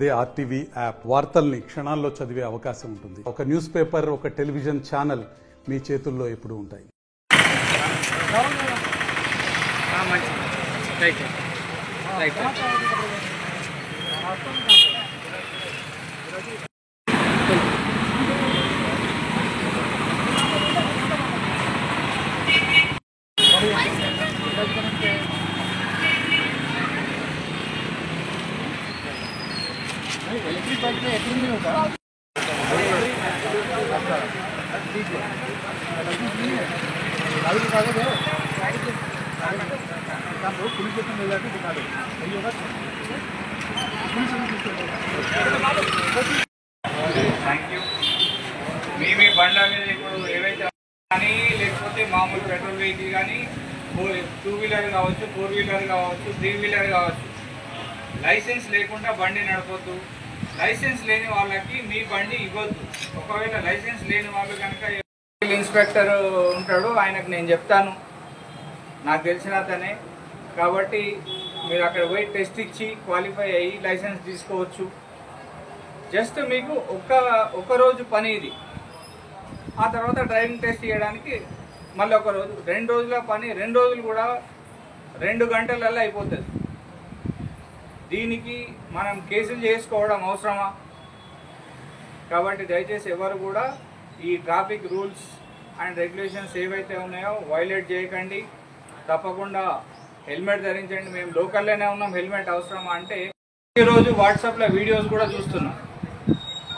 అదే RTV app వార్తల్ని క్షణాల్లో చదివే అవకాశం ఉంటుంది. ఒక న్యూస్ పేపర్, ఒక టెలివిజన్ ఛానల్ మీ చేతుల్లో ఎప్పుడూ ఉంటాయి. इलेक्ट्रिक बाइक में एक्टिंग नहीं होता पुलिस स्टेशन ले जाके दिखा दो, सही होगा. Thank you. మీ బండ్ల మీద ఇప్పుడు ఏవైతే కానీ లేకపోతే మామూలు పెట్రోల్ వెహికల్ కానీ 2 వీలర్ కావచ్చు, 4 వీలర్ కావచ్చు, 3 వీలర్ కావచ్చు, లైసెన్స్ లేకుండా బండి నడపొద్దు. లైసెన్స్ లేని వాళ్ళకి మీ బండి ఇవ్వద్దు. ఒకవేళ లైసెన్స్ లేని వాళ్ళు కనుక ఇన్స్పెక్టర్ ఉంటాడు, ఆయనకు నేను చెప్తాను, నాకు తెలిసిన అతనే కాబట్టి మీరు అక్కడ పోయి టెస్ట్ ఇచ్చి క్వాలిఫై అయ్యి లైసెన్స్ తీసుకోవచ్చు. జస్ట్ మీకు ఒక రోజు పని ఇది. ఆ తర్వాత డ్రైవింగ్ టెస్ట్ చేయడానికి మళ్ళీ ఒక రోజు, 2 రోజుల పని. 2 రోజులు కూడా 2 గంటలలో అయిపోతుంది. దీనికి మనం కేసులు చేసుకోవడం అవసరమా? కాబట్టి దయచేసి ఎవరు కూడా ఈ ట్రాఫిక్ రూల్స్ అండ్ రెగ్యులేషన్స్ ఏవైతే ఉన్నాయో వైలేట్ చేయకండి. తప్పకుండా హెల్మెట్ ధరించండి. మేము లోకల్లోనే ఉన్నాం, హెల్మెట్ అవసరమా అంటే ఈరోజు వాట్సాప్లో వీడియోస్ కూడా చూస్తున్నాం.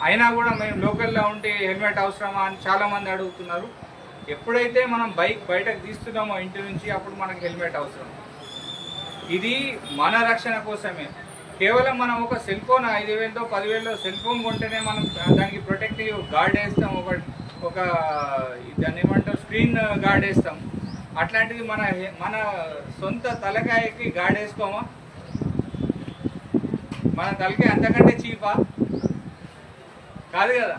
అయినా కూడా మేము లోకల్లో ఉంటే హెల్మెట్ అవసరమా అని చాలామంది అడుగుతున్నారు. ఎప్పుడైతే మనం బైక్ బయటకు తీస్తున్నామో ఇంటి నుంచి, అప్పుడు మనకు హెల్మెట్ అవసరం. ఇది మన రక్షణ కోసమే. కేవలం మనం ఒక సెల్ ఫోన్ 5,000తో 10,000లో సెల్ ఫోన్ కొంటేనే మనం దానికి ప్రొటెక్టివ్ గార్డ్ వేస్తాం, ఒక దాన్ని ఏమంటారు, స్క్రీన్ గార్డ్ వేస్తాం. అట్లాంటిది మన సొంత తలకాయకి గార్డ్ వేసుకోమా? మన తలకాయ అంతకంటే చీపా? కాదు కదా.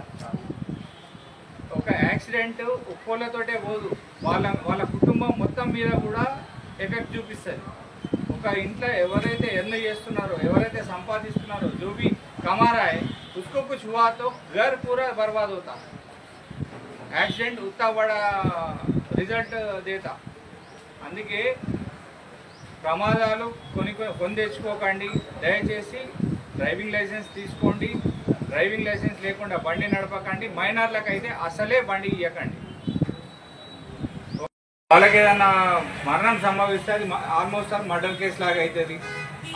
ఒక యాక్సిడెంట్ ఒక్కోళ్ళతోటే పోదు, వాళ్ళ కుటుంబం మొత్తం మీద కూడా ఎఫెక్ట్ చూపిస్తుంది. ఒక ఇంట్లో ఎవరైతే ఎర్న్ చేస్తున్నారో, ఎవరైతే సంపాదిస్తున్నారో, जो भी कमा रहा है उसको कुछ हुआ तो घर पूरा बर्बाद होता. యాక్సిడెంట్ ఉత్తా బడా రిజల్ట్ దేతా. అందుకే ప్రమాదాలు కొని తెచ్చుకోకండి. దయచేసి డ్రైవింగ్ లైసెన్స్ తీసుకోండి. డ్రైవింగ్ లైసెన్స్ లేకుండా బండి నడపకండి. మైనర్లకైతే అసలే బండి ఇవ్వకండి. వాళ్ళకి ఏదైనా మరణం సంభవిస్తే అది ఆల్మోస్ట్ ఆల్ మర్డర్ కేసు లాగా అవుతుంది.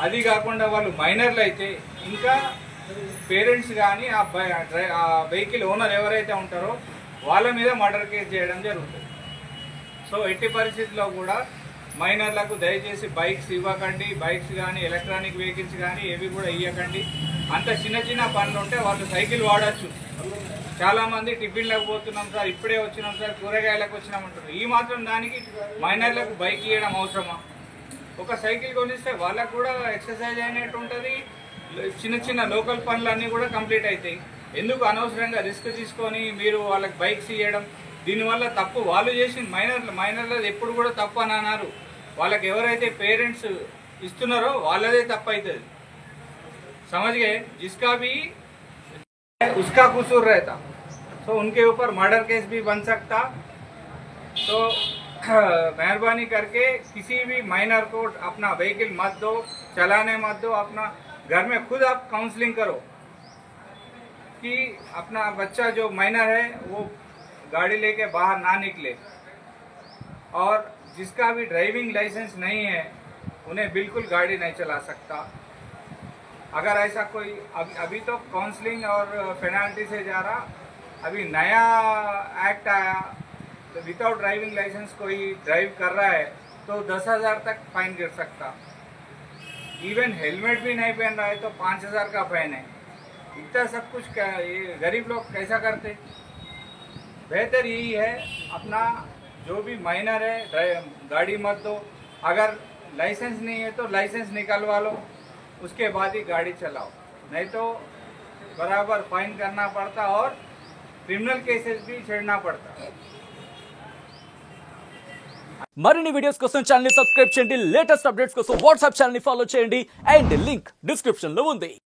అది కాకుండా వాళ్ళు మైనర్లు అయితే ఇంకా పేరెంట్స్ కానీ ఆ వెహికల్ ఓనర్ ఎవరైతే ఉంటారో వాళ్ళ మీద మర్డర్ కేసు చేయడం జరుగుతుంది. సో ఎట్టి పరిస్థితుల్లో కూడా మైనర్లకు దయచేసి బైక్స్ ఇవ్వకండి. బైక్స్ కానీ ఎలక్ట్రానిక్ వెహికల్స్ కానీ ఏవి కూడా ఇవ్వకండి. అంత చిన్న పనులు ఉంటే వాళ్ళు సైకిల్ వాడచ్చు. చాలామంది టిఫిన్లకు పోతున్నాం సార్, ఇప్పుడే వచ్చినాం సార్, కూరగాయలకు వచ్చినామంటారు. ఈ మాత్రం దానికి మైనర్లకు బైక్ ఇవ్వడం అవసరమా? ఒక సైకిల్ కొనిస్తే వాళ్ళకు కూడా ఎక్సర్సైజ్ అయినట్టు ఉంటుంది. చిన్న లోకల్ పనులన్నీ కూడా కంప్లీట్ అవుతాయి. ఎందుకు అనవసరంగా రిస్క్ తీసుకొని మీరు వాళ్ళకి బైక్స్ ఇవ్వడం? దీనివల్ల తప్పు వాళ్ళు చేసిన మైనర్లు ఎప్పుడు కూడా తప్పు అని అన్నారు. వాళ్ళకి ఎవరైతే పేరెంట్స్ ఇస్తున్నారో వాళ్ళదే తప్పు అవుతుంది. समझ गए? जिसका भी उसका कसूर रहता तो उनके ऊपर मर्डर केस भी बन सकता. तो मेहरबानी करके किसी भी माइनर को अपना व्हीकल मत दो, चलाने मत दो. अपना घर में खुद आप काउंसलिंग करो कि अपना बच्चा जो माइनर है वो गाड़ी लेके बाहर ना निकले. और जिसका भी ड्राइविंग लाइसेंस नहीं है उन्हें बिल्कुल गाड़ी नहीं चला सकता. अगर ऐसा कोई अभी तो काउंसलिंग और पेनाल्टी से जा रहा. अभी नया एक्ट आया तो विदाउट ड्राइविंग लाइसेंस कोई ड्राइव कर रहा है तो 10,000 तक फाइन गिर सकता. इवन हेलमेट भी नहीं पहन रहा है तो 5,000 का फाइन है. इतना सब कुछ ये गरीब लोग कैसा करते? बेहतर यही है अपना जो भी माइनर है गाड़ी मत दो. अगर लाइसेंस नहीं है तो लाइसेंस निकलवा लो, उसके बाद ही गाड़ी चलाओ. नहीं तो बराबर फाइन करना पड़ता और क्रिमिनल केसेस भी छेड़ना पड़ता. మరిన్ని వీడియోస్ కోసం ఛానల్ ని సబ్స్క్రైబ్ చేయండి. లేటెస్ట్ అప్డేట్స్ కోసం వాట్సాప్ ఛానల్ ని ఫాలో చేయండి. అండ్ లింక్ డిస్క్రిప్షన్ లో ఉంది.